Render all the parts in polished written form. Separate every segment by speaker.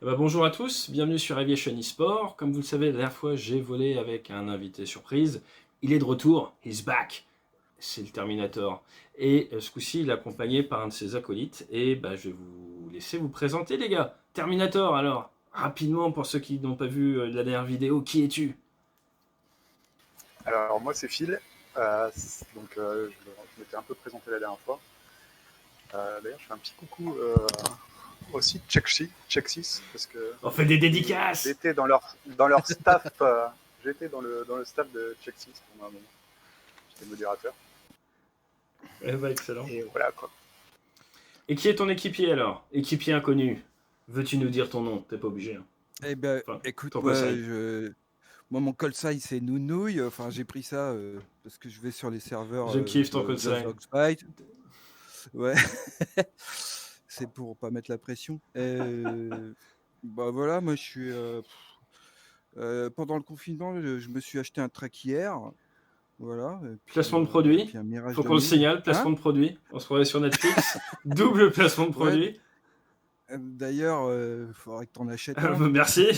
Speaker 1: Bonjour à tous, bienvenue sur Aviation eSport. Comme vous le savez, la dernière fois, j'ai volé avec un invité surprise. Il est de retour, he's back. C'est le Terminator. Et ce coup-ci, il est accompagné par un de ses acolytes. Et je vais vous laisser vous présenter, les gars. Terminator, alors, rapidement, pour ceux qui n'ont pas vu la dernière vidéo, qui es-tu?
Speaker 2: Alors moi c'est Phil, je m'étais un peu présenté la dernière fois. D'ailleurs je fais un petit coucou aussi Check6 parce que
Speaker 1: On fait des
Speaker 2: j'ai
Speaker 1: dédicaces.
Speaker 2: été dans leur staff, j'ai été dans le staff de Check6 pendant un moment. J'étais modérateur
Speaker 1: Excellent.
Speaker 2: et voilà quoi.
Speaker 1: Et qui est ton équipier, alors? Équipier inconnu. Veux-tu nous dire ton nom? T'es pas obligé, hein.
Speaker 3: Eh ben,
Speaker 1: Enfin,
Speaker 3: écoute,
Speaker 1: ton call sign.
Speaker 3: moi, mon call sign, c'est Nounouille. Enfin, j'ai pris ça parce que je vais sur les serveurs
Speaker 1: Je kiffe ton call
Speaker 3: de
Speaker 1: sign.
Speaker 3: Foxfight. Ouais, c'est pour pas mettre la pression. Bah voilà, moi, je suis. Pendant le confinement, je me suis acheté un traquière. Voilà.
Speaker 1: Placement de produit.
Speaker 3: Puis un Mirage
Speaker 1: Faut qu'on le
Speaker 3: 2000.
Speaker 1: signale,
Speaker 3: Hein?
Speaker 1: placement de produit. On se croirait sur Netflix. Double placement de
Speaker 3: Ouais,
Speaker 1: produit.
Speaker 3: d'ailleurs, il faudrait que tu en achètes un.
Speaker 1: Merci.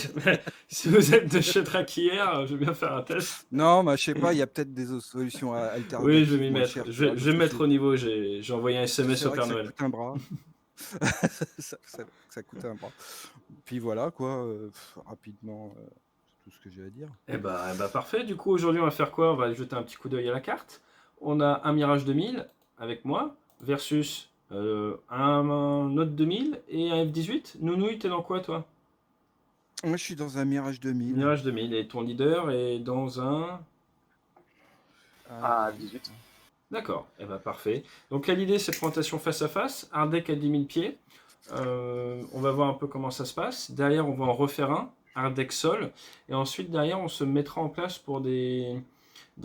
Speaker 1: Si vous êtes de chez Traquière, je vais bien faire un test.
Speaker 3: Non, mais je sais pas, il y a peut-être des autres solutions
Speaker 1: Oui, je vais
Speaker 3: alternatives
Speaker 1: m'y
Speaker 3: moins
Speaker 1: mettre.
Speaker 3: chères, tu
Speaker 1: Je
Speaker 3: vois,
Speaker 1: vais, je vais
Speaker 3: parce
Speaker 1: me
Speaker 3: que
Speaker 1: mettre au niveau. J'ai envoyé un SMS
Speaker 3: c'est
Speaker 1: au
Speaker 3: vrai que
Speaker 1: Père
Speaker 3: ça
Speaker 1: Noël.
Speaker 3: coûte un bras. Ça coûte un bras. Puis voilà, quoi, rapidement, c'est tout ce que j'ai à dire.
Speaker 1: Parfait. Du coup, aujourd'hui, on va faire quoi? On va jeter un petit coup d'œil à la carte. On a un Mirage 2000 avec moi versus un Note 2000 et un F18. Nounouille, t'es dans quoi, toi?
Speaker 3: Moi, je suis dans un Mirage 2000.
Speaker 1: Mirage 2000. Et ton leader est dans un...
Speaker 3: Ah,
Speaker 2: Ah
Speaker 3: 18.
Speaker 2: 18.
Speaker 1: D'accord, parfait. Donc là, l'idée, c'est présentation face à face, hard deck à 10 000 pieds. On va voir un peu comment ça se passe. Derrière, on va en refaire un, hard deck sol. Et ensuite, derrière, on se mettra en place pour des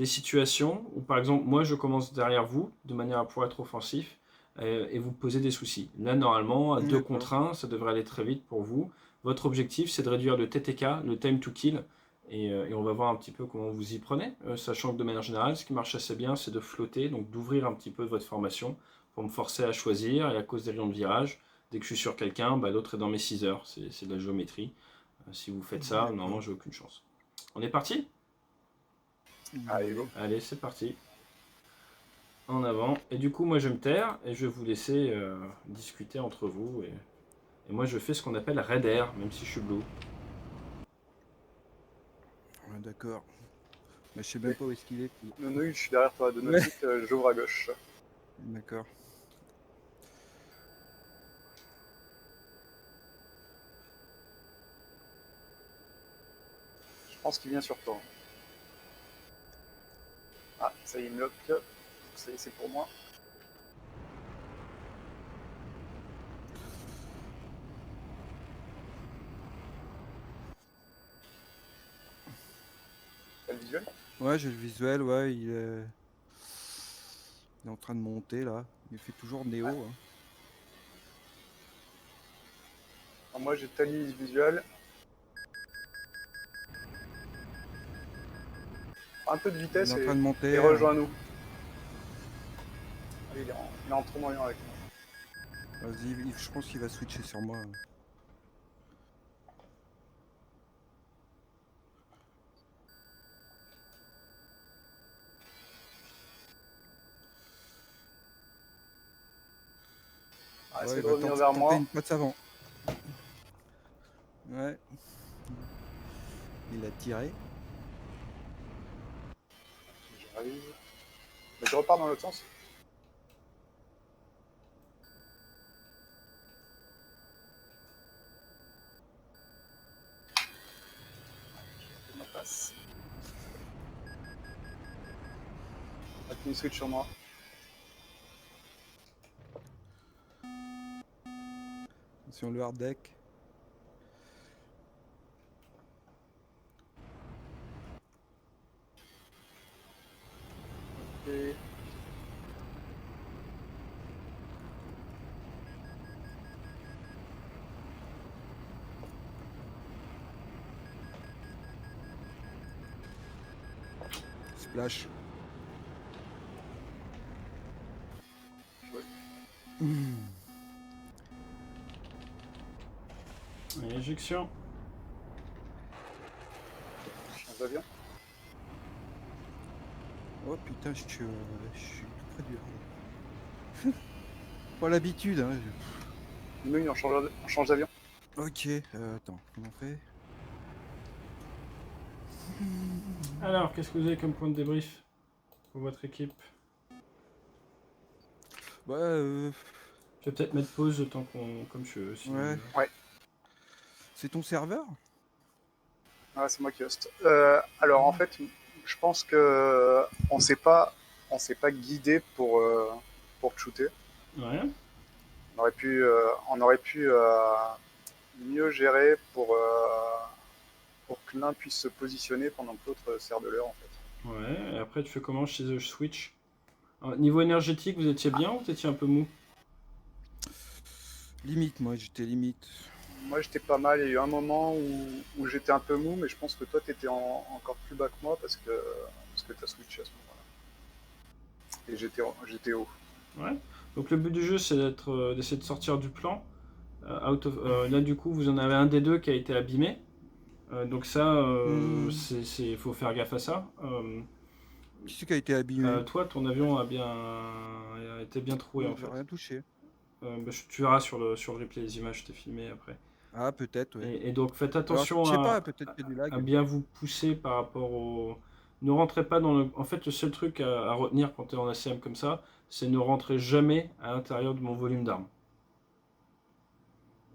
Speaker 1: situations où, par exemple, moi, je commence derrière vous, de manière à pouvoir être offensif, et vous poser des soucis. Là, normalement, à 2
Speaker 3: D'accord.
Speaker 1: contre 1, ça devrait aller très vite pour vous. Votre objectif, c'est de réduire le TTK, le time to kill, et on va voir un petit peu comment vous y prenez, sachant que de manière générale, ce qui marche assez bien, c'est de flotter, donc d'ouvrir un petit peu votre formation pour me forcer à choisir, et à cause des rayons de virage, dès que je suis sur quelqu'un, l'autre est dans mes 6 heures, c'est de la géométrie. Si vous faites ça, normalement, j'ai aucune chance. On est parti?
Speaker 2: Allez go.
Speaker 1: Allez, c'est parti. En avant. Et du coup, moi, je me taire, et je vais vous laisser discuter entre vous, et moi, je fais ce qu'on appelle Red Air, même si je suis blue.
Speaker 3: Ouais, d'accord. Mais je sais même pas où est-ce qu'il est.
Speaker 2: Nounouille, je suis derrière toi de
Speaker 3: Ouais.
Speaker 2: nautique, j'ouvre à gauche.
Speaker 3: D'accord.
Speaker 2: Je pense qu'il vient sur toi. Ah ça y est, il me lock. Ça y est, c'est pour moi. T'as le visuel?
Speaker 3: Ouais, j'ai le visuel, ouais, il est en train de monter, là. Il fait toujours Néo.
Speaker 2: Ouais.
Speaker 3: Hein.
Speaker 2: Alors, moi j'ai Tali visuel. Un peu de
Speaker 3: Il
Speaker 2: vitesse
Speaker 3: est en
Speaker 2: et,
Speaker 3: train de monter.
Speaker 2: et rejoins-nous. Il est en tournoyant avec nous.
Speaker 3: Vas-y, je pense qu'il va switcher sur moi.
Speaker 2: Ah,
Speaker 3: Ouais,
Speaker 2: essaie
Speaker 3: il
Speaker 2: de
Speaker 3: va
Speaker 2: revenir vers
Speaker 3: tenter
Speaker 2: moi.
Speaker 3: une passe avant. Ouais. Il a tiré.
Speaker 2: J'arrive. Mais je repars dans l'autre sens. Je ma passe. Une switch sur moi.
Speaker 3: Sur le hard deck.
Speaker 2: Et...
Speaker 3: Splash.
Speaker 2: Ouais.
Speaker 1: Et Éjection.
Speaker 2: Change d'avion.
Speaker 3: Oh putain, je suis tout près du hard. Pas l'habitude, hein.
Speaker 2: Nous, on change d'avion.
Speaker 3: Ok, attends, comment on fait?
Speaker 1: Alors, qu'est-ce que vous avez comme point de débrief pour votre équipe?
Speaker 3: Bah,
Speaker 1: Je vais peut-être mettre pause le temps qu'on. Comme je. Si
Speaker 3: ouais.
Speaker 2: Ouais.
Speaker 3: C'est ton serveur?
Speaker 2: Ah, c'est moi qui host. Alors en fait, je pense que on s'est pas guidé pour shooter.
Speaker 1: Ouais.
Speaker 2: On aurait pu mieux gérer pour que l'un puisse se positionner pendant que l'autre sert de l'heure en fait.
Speaker 1: Ouais. Et après, tu fais comment chez The Switch? Alors, niveau énergétique, vous étiez bien ou vous étiez un peu mou?
Speaker 3: Limite, moi, j'étais limite.
Speaker 2: Moi j'étais pas mal, il y a eu un moment où j'étais un peu mou, mais je pense que toi t'étais encore plus bas que moi parce que t'as switché à ce moment-là. Et j'étais haut.
Speaker 1: Ouais. Donc le but du jeu, c'est d'essayer de sortir du plan. Là, du coup, vous en avez un des deux qui a été abîmé. Donc ça, faut faire gaffe à ça.
Speaker 3: Qui c'est qui a été abîmé?
Speaker 1: Toi, ton avion a été bien troué
Speaker 3: Non,
Speaker 1: en
Speaker 3: j'ai
Speaker 1: fait.
Speaker 3: rien touché.
Speaker 1: Tu verras sur le replay les images, je t'ai filmé après.
Speaker 3: Ah, peut-être, ouais.
Speaker 1: Et donc faites
Speaker 3: Alors,
Speaker 1: attention
Speaker 3: je sais pas, peut-être qu'il y a du
Speaker 1: à
Speaker 3: lag.
Speaker 1: bien vous pousser par rapport au. Ne rentrez pas dans le. En fait, le seul truc à retenir quand tu es en ACM comme ça, c'est ne rentrez jamais à l'intérieur de mon volume d'armes.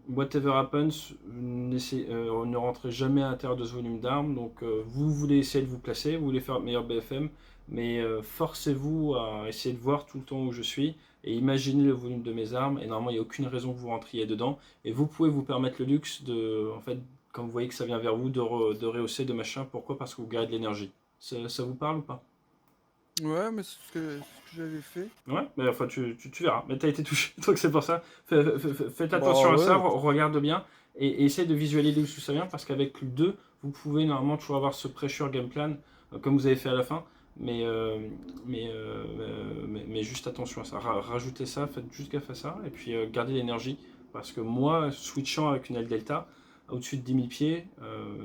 Speaker 1: Whatever happens, ne rentrez jamais à l'intérieur de ce volume d'armes. Donc, vous voulez essayer de vous placer, vous voulez faire le meilleur BFM, mais forcez-vous à essayer de voir tout le temps où je suis et imaginez le volume de mes armes. Et normalement, il n'y a aucune raison que vous rentriez dedans. Et vous pouvez vous permettre le luxe de, en fait, quand vous voyez que ça vient vers vous, de rehausser, de machin. Pourquoi? Parce que vous gardez de l'énergie. Ça vous parle ou pas?
Speaker 3: Ouais, mais c'est ce que j'avais fait.
Speaker 1: Ouais, mais enfin, tu verras. Mais t'as été touché, donc c'est pour ça. Faites
Speaker 3: Bah
Speaker 1: attention à
Speaker 3: ouais.
Speaker 1: ça, regarde bien, et essaye de visualiser où ça vient, parce qu'avec le 2, vous pouvez normalement toujours avoir ce pressure game plan, comme vous avez fait à la fin, mais juste attention à ça. Rajoutez ça, faites juste gaffe à ça, et puis gardez l'énergie, parce que moi, switchant avec une aile delta, au-dessus de 10 000 pieds,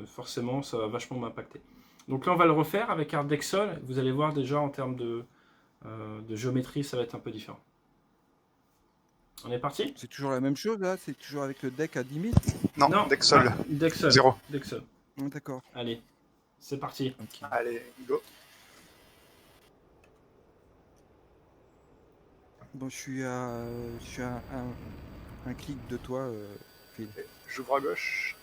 Speaker 1: forcément, ça va vachement m'impacter. Donc là, on va le refaire avec Ardexol, vous allez voir déjà en termes de géométrie, ça va être un peu différent. On est parti?
Speaker 3: C'est toujours la même chose, là? C'est toujours avec le deck à 10 000?
Speaker 2: Non, Dexol.
Speaker 1: Dexol.
Speaker 2: 0.
Speaker 1: Dexol.
Speaker 3: Ah, d'accord.
Speaker 1: Allez, c'est parti.
Speaker 3: Ok.
Speaker 2: Allez, go.
Speaker 3: Bon, je suis à un clic de toi, Phil.
Speaker 2: J'ouvre à gauche.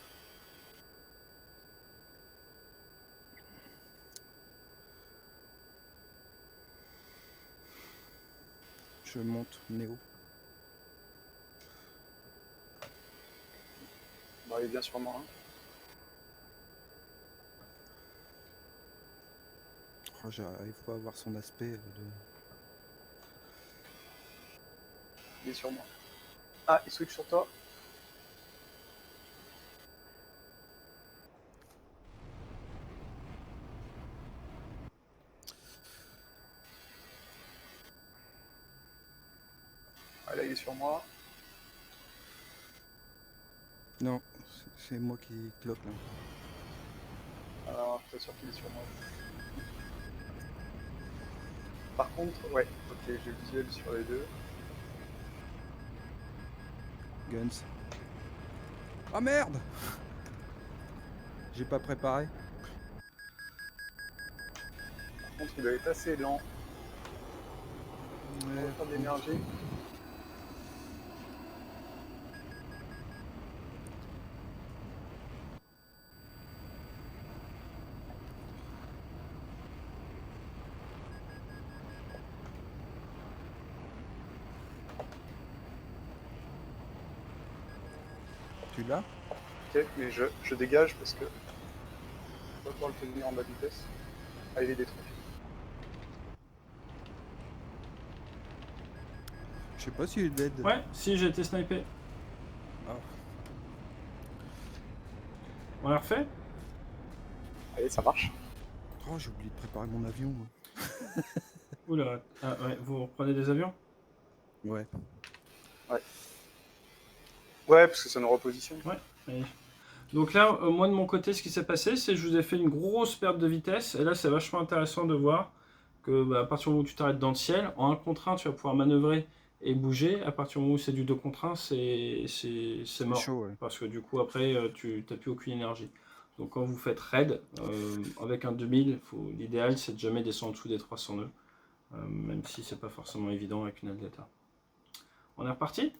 Speaker 3: Je monte Néo.
Speaker 2: Bah, il est bien sur moi. Hein.
Speaker 3: Oh, j'arrive pas à voir son aspect.
Speaker 2: Il est sur moi. Ah, il switch sur toi. Ah, là, il est sur moi.
Speaker 3: Non, c'est moi qui cloque là.
Speaker 2: Alors, je suis sûr qu'il est sur moi. Par contre, ouais, ok, j'ai le visuel sur les deux.
Speaker 3: Guns. Ah merde! J'ai pas préparé.
Speaker 2: Par contre, il doit être assez lent. On va
Speaker 3: Ouais.
Speaker 2: faire de l'énergie.
Speaker 3: Tu l'as?
Speaker 2: Ok, mais je dégage parce que je vais pouvoir le tenir en bas de vitesse. Ah, il est détruit.
Speaker 3: Je sais pas s'il est dead.
Speaker 1: Ouais, si j'ai été snipé.
Speaker 3: Ah.
Speaker 1: On l'a refait?
Speaker 2: Allez, ça marche.
Speaker 3: Oh, j'ai oublié de préparer mon avion. Moi.
Speaker 1: Oula, ah, ouais, vous reprenez des avions?
Speaker 3: Ouais.
Speaker 2: Ouais, parce que ça nous repositionne.
Speaker 1: Ouais. Allez. Donc là, moi de mon côté, ce qui s'est passé, c'est que je vous ai fait une grosse perte de vitesse. Et là, c'est vachement intéressant de voir que à partir du moment où tu t'arrêtes dans le ciel, en 1 contre 1, tu vas pouvoir manœuvrer et bouger. À partir du moment où c'est du 2 contre 1, c'est
Speaker 3: C'est
Speaker 1: mort.
Speaker 3: chaud, ouais.
Speaker 1: Parce que du coup, après, tu n'as plus aucune énergie. Donc quand vous faites raid, avec un 2000, l'idéal, c'est de jamais descendre en dessous des 300 nœuds. Même si c'est pas forcément évident avec une Atleta. On est reparti?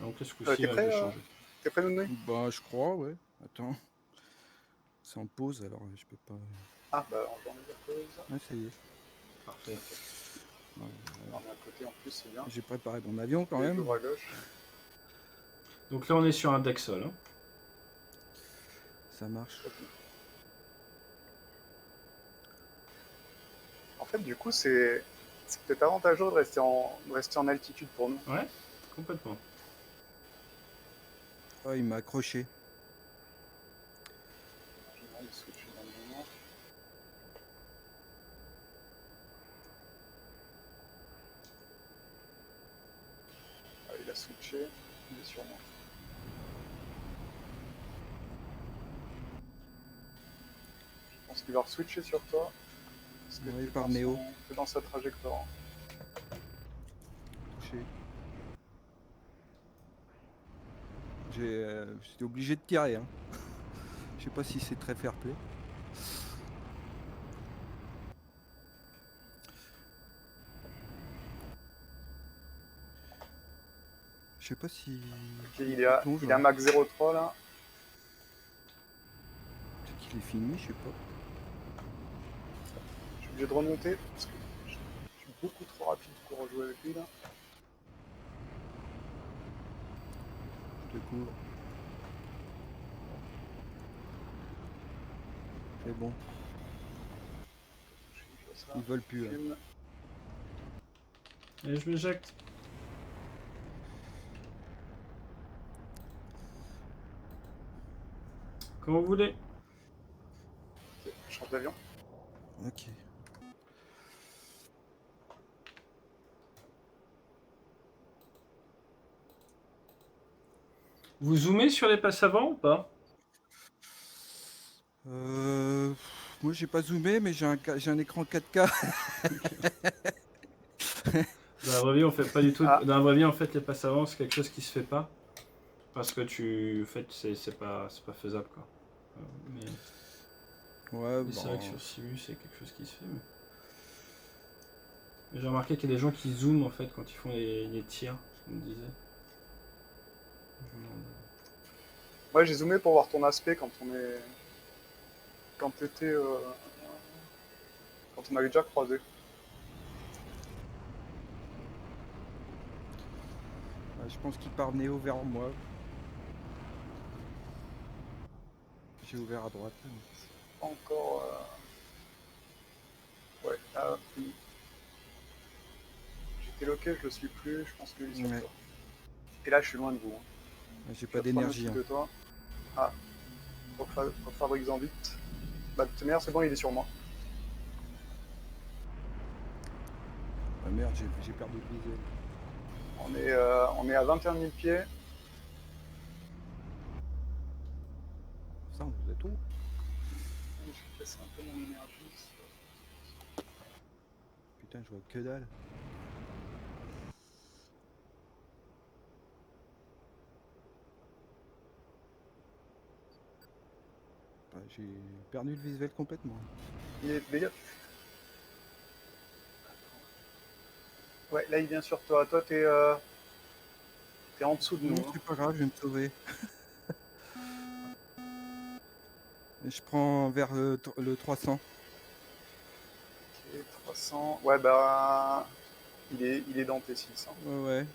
Speaker 1: Donc là, ce coup-ci,
Speaker 2: T'es
Speaker 1: je
Speaker 2: prêt,
Speaker 1: vais changer.
Speaker 2: T'es prêt, Nounouille?
Speaker 3: Bah, je crois, ouais. Attends. C'est en pause, alors je peux pas.
Speaker 2: Ah, bah, on va en dire pause.
Speaker 3: Ah, ça y est.
Speaker 1: Parfait.
Speaker 3: Ouais,
Speaker 2: On est à côté en plus, c'est bien.
Speaker 3: j'ai préparé mon avion quand
Speaker 2: Et
Speaker 3: même.
Speaker 2: j'ouvre à gauche.
Speaker 1: Donc là, on est sur un deck sol. Hein.
Speaker 3: Ça marche.
Speaker 2: En fait, du coup, c'est peut-être avantageux de rester en altitude pour nous.
Speaker 1: Ouais, complètement.
Speaker 3: Oh, il m'a accroché.
Speaker 2: Je vais le switcher dans le moment. Ah, il a switché, il est sur moi. Je pense qu'il va re-switcher sur toi. Parce que
Speaker 3: Oui,
Speaker 2: t'es
Speaker 3: par
Speaker 2: dans
Speaker 3: Néo.
Speaker 2: t'es dans sa trajectoire.
Speaker 3: Touché. J'étais obligé de tirer. Hein. Je sais pas si c'est très fair play. Je sais pas si.
Speaker 2: Ok, il est à max 0,3 là.
Speaker 3: Peut-être qu'il est fini, je sais pas.
Speaker 2: Je suis obligé de remonter parce que je suis beaucoup trop rapide pour rejouer avec lui là.
Speaker 3: Je te couvre. C'est bon,
Speaker 2: Je fais ça.
Speaker 3: ils volent plus. Là.
Speaker 2: Fume.
Speaker 1: Et je m'éjecte. Quand vous voulez.
Speaker 2: Ok, je change d'avion.
Speaker 3: Ok.
Speaker 1: Vous zoomez sur les passes avant ou pas?
Speaker 3: Moi j'ai pas zoomé, mais j'ai un écran 4K.
Speaker 1: Dans la vraie vie, on fait pas du tout.
Speaker 2: Ah.
Speaker 1: Dans la vraie vie, en fait, les passes avant, c'est quelque chose qui se fait pas. Parce que en fait, c'est pas faisable quoi.
Speaker 3: Ouais,
Speaker 1: Mais c'est vrai que sur Simu, c'est quelque chose qui se fait. Mais j'ai remarqué qu'il y a des gens qui zooment en fait quand ils font les tirs, je me disais.
Speaker 2: Ouais, j'ai zoomé pour voir ton aspect quand on est. Quand t'étais. Quand on avait déjà croisé.
Speaker 3: je pense qu'il part Néo vers moi. J'ai ouvert à droite.
Speaker 2: Pas encore. Ouais, là, oui. J'étais loqué, je le suis plus, je pense que lui sur toi. Et là, je suis loin de vous. Hein.
Speaker 3: J'ai pas d'énergie. Hein.
Speaker 2: De toi. Ah, refabrique-en vite. Bah, de toute manière, c'est bon, il est sur moi.
Speaker 3: Ah merde, j'ai perdu le visuel.
Speaker 2: On est à 21 000 pieds.
Speaker 3: Ça, vous êtes où?
Speaker 2: Je vais passer un peu mon énergie.
Speaker 3: Putain, je vois que dalle. J'ai perdu le visuel complètement.
Speaker 2: Il est méga. Ouais, là il vient sur toi. Toi, t'es en dessous de nous.
Speaker 3: Non, c'est pas grave, je vais me sauver. Je prends vers le 300.
Speaker 2: Ok, 300. Ouais, bah. Il est dans T6. Hein.
Speaker 3: Ouais.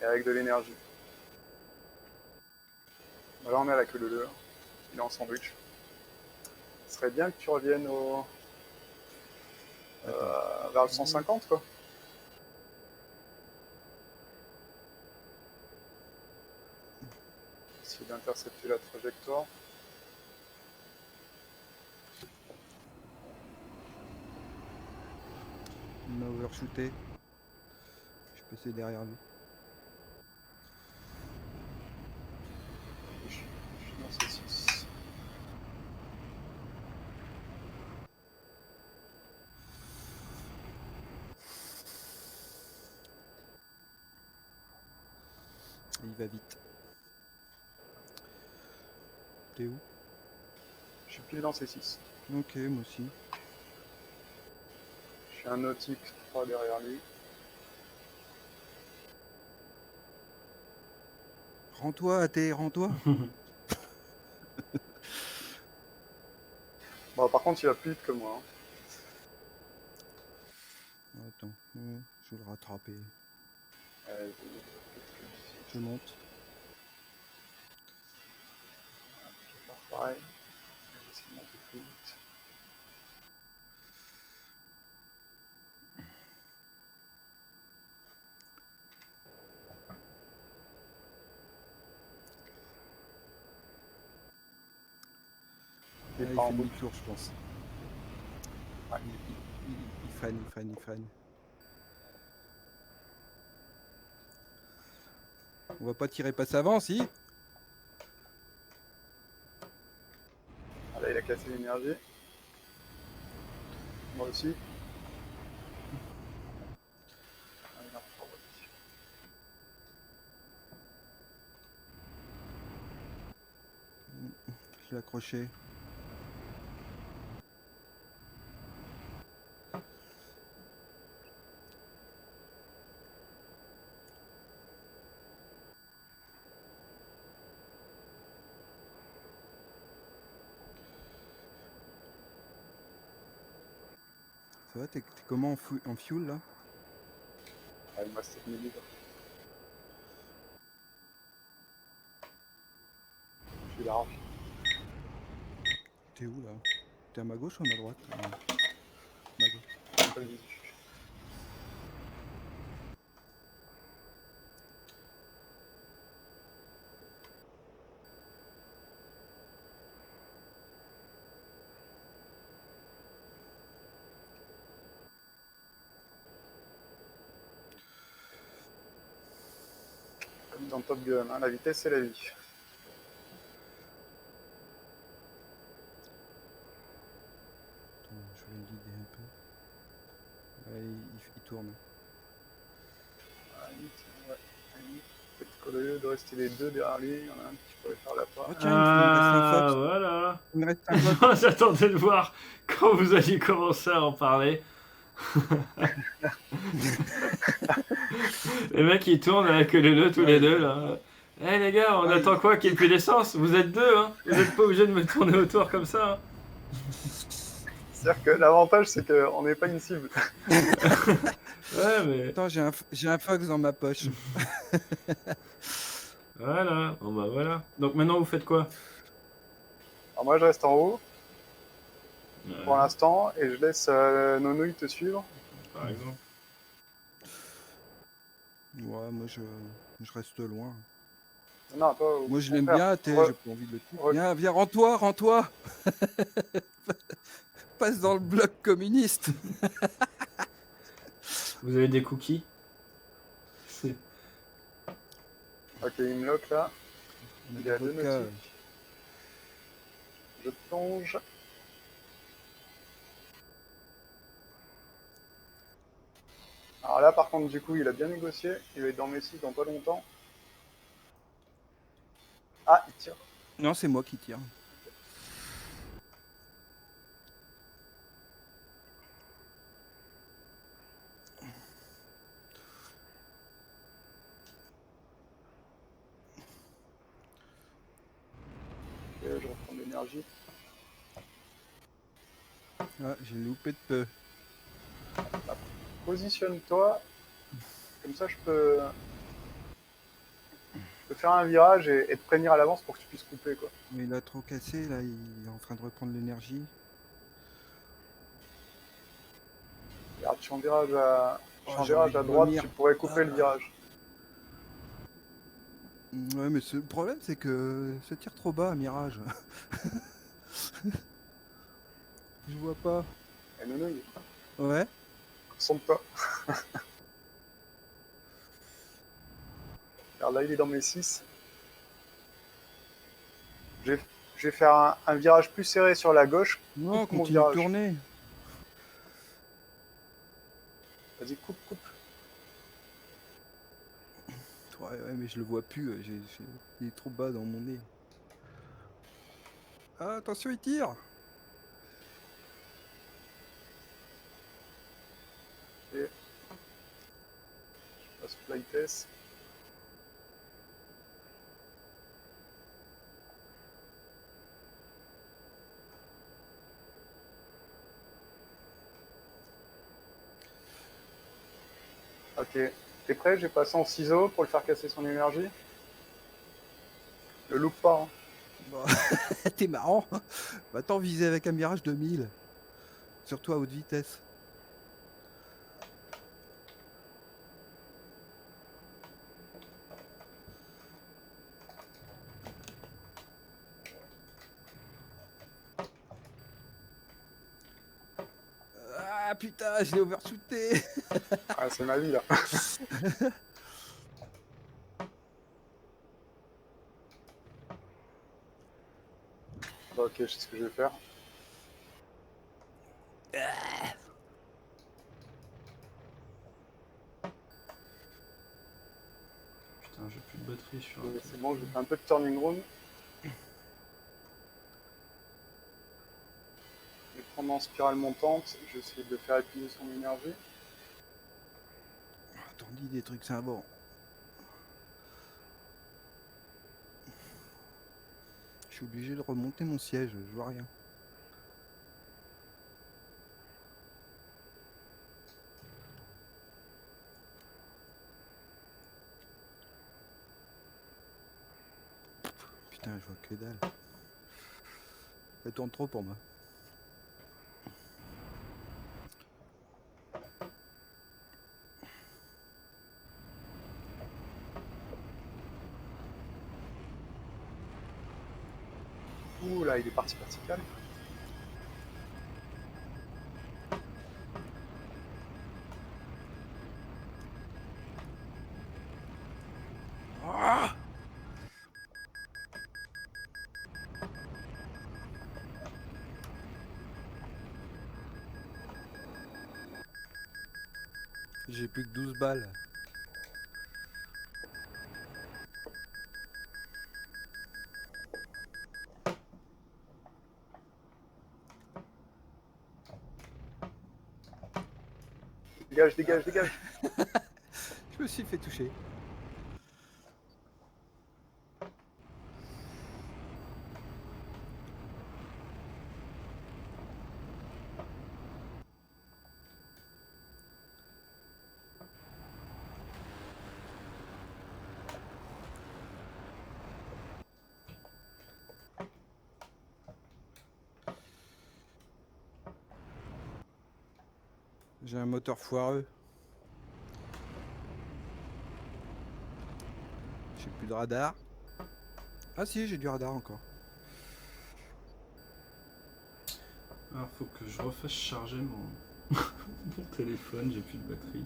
Speaker 2: Et avec de l'énergie. Bah, là, on est à la queue leu. Il est en sandwich. Ce serait bien que tu reviennes vers le 150, quoi. Essayer d'intercepter la trajectoire.
Speaker 3: Il m'a overshooté. Je suis passé derrière lui.
Speaker 2: Je
Speaker 3: va vite. T'es où?
Speaker 2: Je suis pile dans C6.
Speaker 3: Ok, moi aussi.
Speaker 2: Je suis un nautique 3 derrière lui.
Speaker 3: Rends-toi, AT, rends-toi.
Speaker 2: Bon, par contre, il va plus vite que moi. Hein.
Speaker 3: Attends, je vais le rattraper.
Speaker 2: Euh,
Speaker 3: Je monte.
Speaker 2: Pareil. J'essaie de monter plus vite.
Speaker 3: Ah,
Speaker 2: Il est
Speaker 3: il
Speaker 2: pas en
Speaker 3: fait
Speaker 2: boucle.
Speaker 3: demi-tour, je pense.
Speaker 2: Ouais.
Speaker 3: Il freine, il freine, il freine. On va pas tirer passe avant, si?
Speaker 2: Ah, là, il a cassé l'énergie. Moi aussi. Ah, il a encore repris.
Speaker 3: Je l'ai accroché. Ça va, t'es comment en fuel là?
Speaker 2: Ah, il me reste 7 minutes. Je suis large.
Speaker 3: T'es où là? T'es à ma gauche ou à ma droite? Ma gauche.
Speaker 2: Pas le visu. Comme dans Top Gun, hein, la vitesse c'est la vie.
Speaker 3: Attends, je vais le guider un peu. Ouais, il tourne.
Speaker 2: À la limite, ouais. À la limite, peut-être qu'au lieu de rester les deux derrière lui, il y en a un qui pourrait faire la part.
Speaker 3: Oh tiens, il me reste un
Speaker 1: Ah,
Speaker 3: Fox.
Speaker 1: voilà.
Speaker 3: Il me reste un Fox.
Speaker 1: J'attendais de voir quand vous alliez commencer à en parler. Les mecs, ils tournent avec le nœud tous les deux, là. Eh les gars, on
Speaker 3: Ouais,
Speaker 1: attend quoi qu'il n'y ait plus d'essence? Vous êtes deux, hein. Vous n'êtes pas obligés de me tourner autour comme ça. Hein.
Speaker 2: C'est-à-dire que l'avantage c'est qu'on n'est pas une cible.
Speaker 1: Ouais, mais
Speaker 3: Attends, j'ai un Fox dans ma poche.
Speaker 1: voilà. Bon bah voilà. Donc maintenant, vous faites quoi?
Speaker 2: Alors moi je reste en haut pour
Speaker 1: Ouais,
Speaker 2: l'instant et je laisse Nonouille te suivre.
Speaker 1: par exemple.
Speaker 3: Ouais, moi je reste loin.
Speaker 2: Non, toi, au
Speaker 3: Moi je l'aime
Speaker 2: contraire.
Speaker 3: bien, AT, j'ai pas envie de le tuer. Viens, viens, rends-toi, rends-toi. Passe dans le bloc communiste.
Speaker 1: Vous avez des cookies? C'est-
Speaker 2: Ok, il me lock là. Il est à deux
Speaker 3: Vodka.
Speaker 2: nautiques. Je plonge. Alors là, par contre, du coup, il a bien négocié. Il va être dans mes 6 dans pas longtemps. Ah, il tire.
Speaker 3: Non, c'est moi qui tire.
Speaker 2: Ok, je reprends de l'énergie.
Speaker 3: Ah, j'ai loupé de peu.
Speaker 2: Positionne-toi. Comme ça, je peux faire un virage et te prévenir à l'avance pour que tu puisses couper, quoi.
Speaker 3: Mais il a trop cassé, là, il est en train de reprendre l'énergie.
Speaker 2: Regarde, je suis en virage à,
Speaker 3: Oh,
Speaker 2: je suis en
Speaker 3: j'ai
Speaker 2: virage
Speaker 3: envie
Speaker 2: à
Speaker 3: de
Speaker 2: droite,
Speaker 3: vomir.
Speaker 2: tu pourrais couper le
Speaker 3: Ah.
Speaker 2: virage.
Speaker 3: Ouais, mais le problème, c'est que ça tire trop bas, Mirage. Je vois pas.
Speaker 2: Et Nonouille,
Speaker 3: Ouais.
Speaker 2: concentre-toi. Regarde, là, il est dans mes 6. Je vais faire un virage plus serré sur la gauche.
Speaker 3: Non,
Speaker 2: Coupe mon
Speaker 3: continue de
Speaker 2: virage.
Speaker 3: tourner.
Speaker 2: Vas-y, coupe.
Speaker 3: Ouais, ouais, mais je le vois plus. Il est trop bas dans mon nez. Ah, attention, il tire.
Speaker 2: Ok, je passe flight test. Ok, t'es prêt? J'ai passé en ciseaux pour le faire casser son énergie. Le loupe pas, hein.
Speaker 3: Bon, t'es marrant. Va t'en viser avec un Mirage 2000. Surtout à haute vitesse. Ah putain, je l'ai overshooté.
Speaker 2: Ah, c'est ma vie là. Ok, je sais ce que je vais faire.
Speaker 1: Putain, j'ai plus de batterie sur.
Speaker 2: C'est bon, je fais un peu de turning room. Je vais prendre en spirale montante. Je vais essayer de faire épuiser son énergie.
Speaker 3: T'en dis des trucs savants. Je suis obligé de remonter mon siège, je vois rien. Putain, je vois que dalle. Elle tourne trop pour moi.
Speaker 2: Ouh là, il est parti vertical.
Speaker 3: Ah, j'ai plus que 12 balles.
Speaker 2: Dégage, dégage, dégage.
Speaker 3: Je me suis fait toucher. J'ai un moteur foireux. J'ai plus de radar. Ah si, j'ai du radar encore.
Speaker 1: Alors, faut que je refasse charger mon téléphone, j'ai plus de batterie.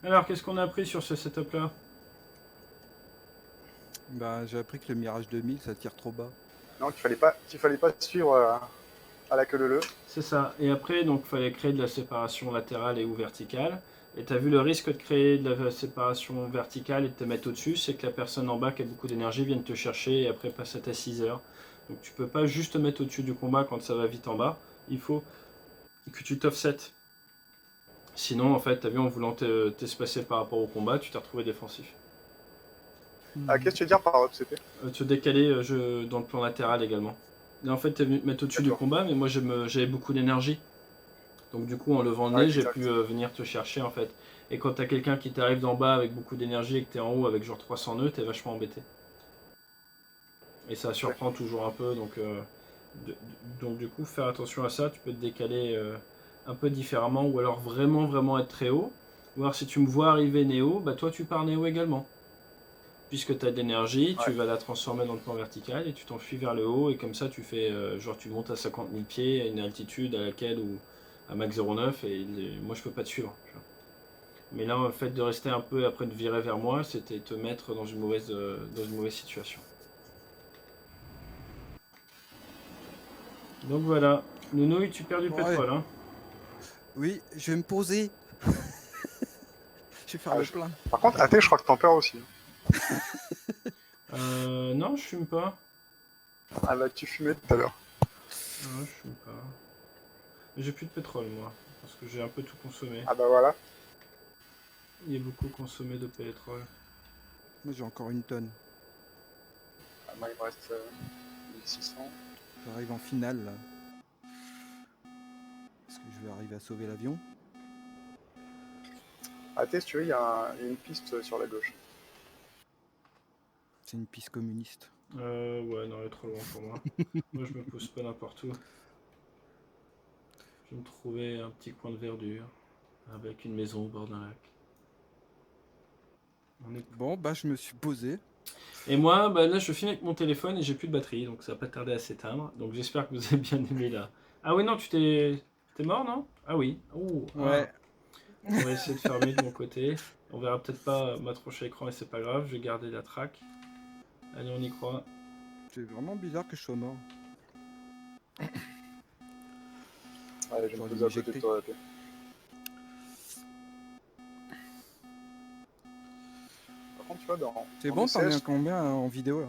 Speaker 1: Alors, qu'est-ce qu'on a appris sur ce setup-là?
Speaker 3: Bah, j'ai appris que le Mirage 2000, ça tire trop bas.
Speaker 2: Non, qu'il fallait pas suivre à la queue leu.
Speaker 1: C'est ça. Et après, donc, il fallait créer de la séparation latérale et ou verticale. Et tu as vu le risque de créer de la séparation verticale et de te mettre au-dessus, c'est que la personne en bas qui a beaucoup d'énergie vienne te chercher et après passe à ta 6 heures. Donc tu peux pas juste te mettre au-dessus du combat quand ça va vite en bas. Il faut que tu t'offset. Sinon, en fait, tu as vu, en voulant t'espacer par rapport au combat, tu t'es retrouvé défensif.
Speaker 2: Ah, qu'est-ce que tu veux dire par OPCP?
Speaker 1: Te décaler dans le plan latéral également. Là, en fait, tu es venu te mettre au-dessus du
Speaker 2: D'accord.
Speaker 1: combat, mais moi j'avais beaucoup d'énergie. Donc du coup, en levant le nez,
Speaker 2: Ouais,
Speaker 1: j'ai
Speaker 2: exact.
Speaker 1: pu venir te chercher en fait. Et quand t'as quelqu'un qui t'arrive d'en bas avec beaucoup d'énergie et que t'es en haut avec genre 300 nœuds, t'es vachement embêté. Et ça surprend toujours un peu, donc du coup, faire attention à ça, tu peux te décaler un peu différemment, ou alors vraiment vraiment être très haut. Ou alors si tu me vois arriver Néo, bah toi tu pars Néo également. Puisque tu as de l'énergie, tu
Speaker 2: Ouais.
Speaker 1: vas la transformer dans le plan vertical et tu t'enfuis vers le haut, et comme ça tu fais genre tu montes à 50 000 pieds à une altitude à laquelle ou à Mach 09 et moi je peux pas te suivre. Tu vois. Mais là, le fait de rester un peu et après de virer vers moi, c'était te mettre dans une mauvaise situation. Donc voilà, Nounouille, tu perds du
Speaker 3: Ouais.
Speaker 1: pétrole. Hein.
Speaker 3: Oui, je vais me poser. vais faire
Speaker 2: Ah,
Speaker 3: le
Speaker 2: je-
Speaker 3: plein.
Speaker 2: Par contre, AT, je crois que t'en perds aussi.
Speaker 1: Non, je fume pas.
Speaker 2: Ah bah, tu fumais tout à l'heure.
Speaker 1: Non, je fume pas. Mais j'ai plus de pétrole, moi. Parce que j'ai un peu tout consommé.
Speaker 2: Ah bah voilà.
Speaker 1: Il est beaucoup consommé de pétrole.
Speaker 3: Moi, j'ai encore une tonne.
Speaker 2: Ah, moi, il me reste 1600.
Speaker 3: J'arrive en finale, là. Est-ce que je vais arriver à sauver l'avion?
Speaker 2: AT, si tu veux, il y a une piste sur la gauche.
Speaker 3: C'est une piste communiste.
Speaker 1: Ouais, non, elle est trop loin pour moi. Moi, je me pousse pas n'importe où. Je vais me trouver un petit coin de verdure avec une maison au bord d'un lac. On est...
Speaker 3: Bon, bah, je me suis posé.
Speaker 1: Et moi, bah, là, je filme avec mon téléphone et j'ai plus de batterie, donc ça va pas tarder à s'éteindre. Donc j'espère que vous avez bien aimé là. Ah oui, non, t'es mort, non? Ah oui. Oh,
Speaker 3: Ouais.
Speaker 1: On va essayer de fermer de mon côté. On verra peut-être pas ma tronche à l'écran, mais c'est pas grave. Je vais garder la track. Allez, on y croit.
Speaker 3: C'est vraiment bizarre que je sois mort.
Speaker 2: Allez, je vais me
Speaker 3: J'aurais
Speaker 2: poser
Speaker 3: dû
Speaker 2: à côté de
Speaker 3: m'éjecter.
Speaker 2: toi, AT. Par contre, tu vois,
Speaker 3: C'est
Speaker 2: en
Speaker 3: bon, t'en es à
Speaker 2: OCS,
Speaker 3: combien en vidéo, là?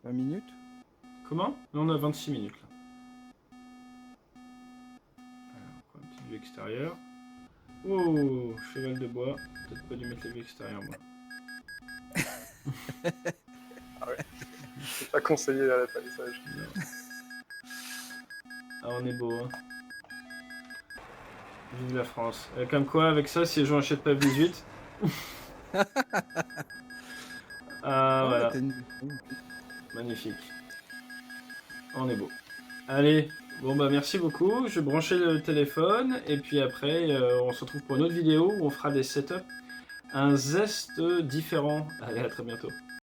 Speaker 3: 20 minutes?
Speaker 1: Comment? Là, on a 26 minutes. Là. Alors, on prend une petite vue extérieure. Oh, cheval de bois. Peut-être pas dû mettre la vue extérieure, moi.
Speaker 2: c'est pas conseillé à l'atterrissage.
Speaker 1: Non. Ah, on est beau, hein. Vive la France. Comme quoi, avec ça, si les gens achètent pas 18. Ah,
Speaker 3: Ouais,
Speaker 1: voilà.
Speaker 3: t'as une...
Speaker 1: Magnifique. On est beau. Allez, bon bah merci beaucoup. Je vais brancher le téléphone et puis après on se retrouve pour une autre vidéo où on fera des setups un zeste différent. Allez, à très bientôt.